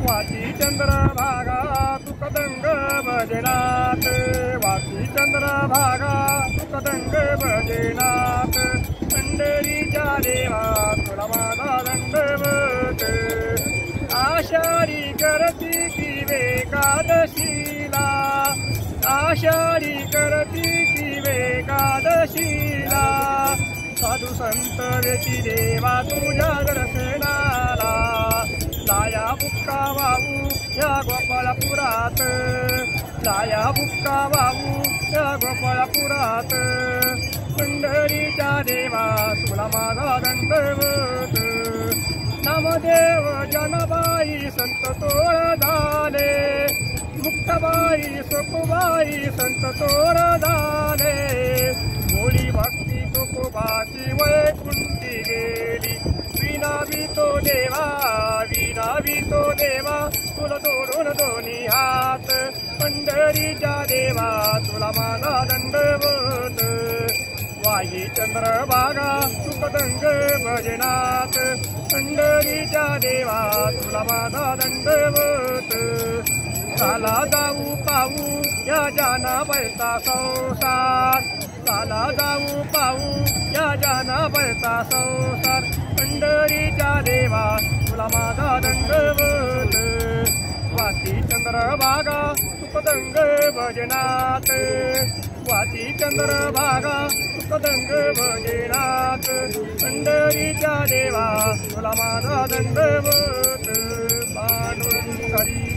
वाची चंद्रभागा तुकदंग भजनात वाची चंद्रभागा तुकदंग भजनात पंढरीच्या देवा तुला माझा दंडवत आषाढी करती की एकादशीला आषाढी करती की एकादशीला साधू संत वेची देवा तुझ्या दर्शनाला लाया बुक्का वाहू या गोपाळपुरात लाया बुक्का वाहू या गोपाळपुरात पंढरीच्या देवा तुला माझा दंडवत नामदेव जनबाई संत तोर झाले मुक्ताबाई सुखबाई संत तोर झाले भोळी भक्ती तुकोबाची वैकुंठी गेली विनावी तो देवा तुला जोडून दोन्ही हात पंढरीच्या देवा तुला माझा दंडवत वाही चंद्रभागा तुकदंग भजनात पंढरीच्या देवा तुला माझा दंडवत चला जाऊ पाहू या जानाबाईचा संसार चला जाऊ पाहू या जानाबाईचा संसार पंढरीच्या देवा तुला माझा दंडवत वाची चंद्रभागा तुकदंग भजनात वाची चंद्रभागा तुकदंग भजनात पंढरीच्या देवा तुला माझा दंडवत पांडुरंग हरी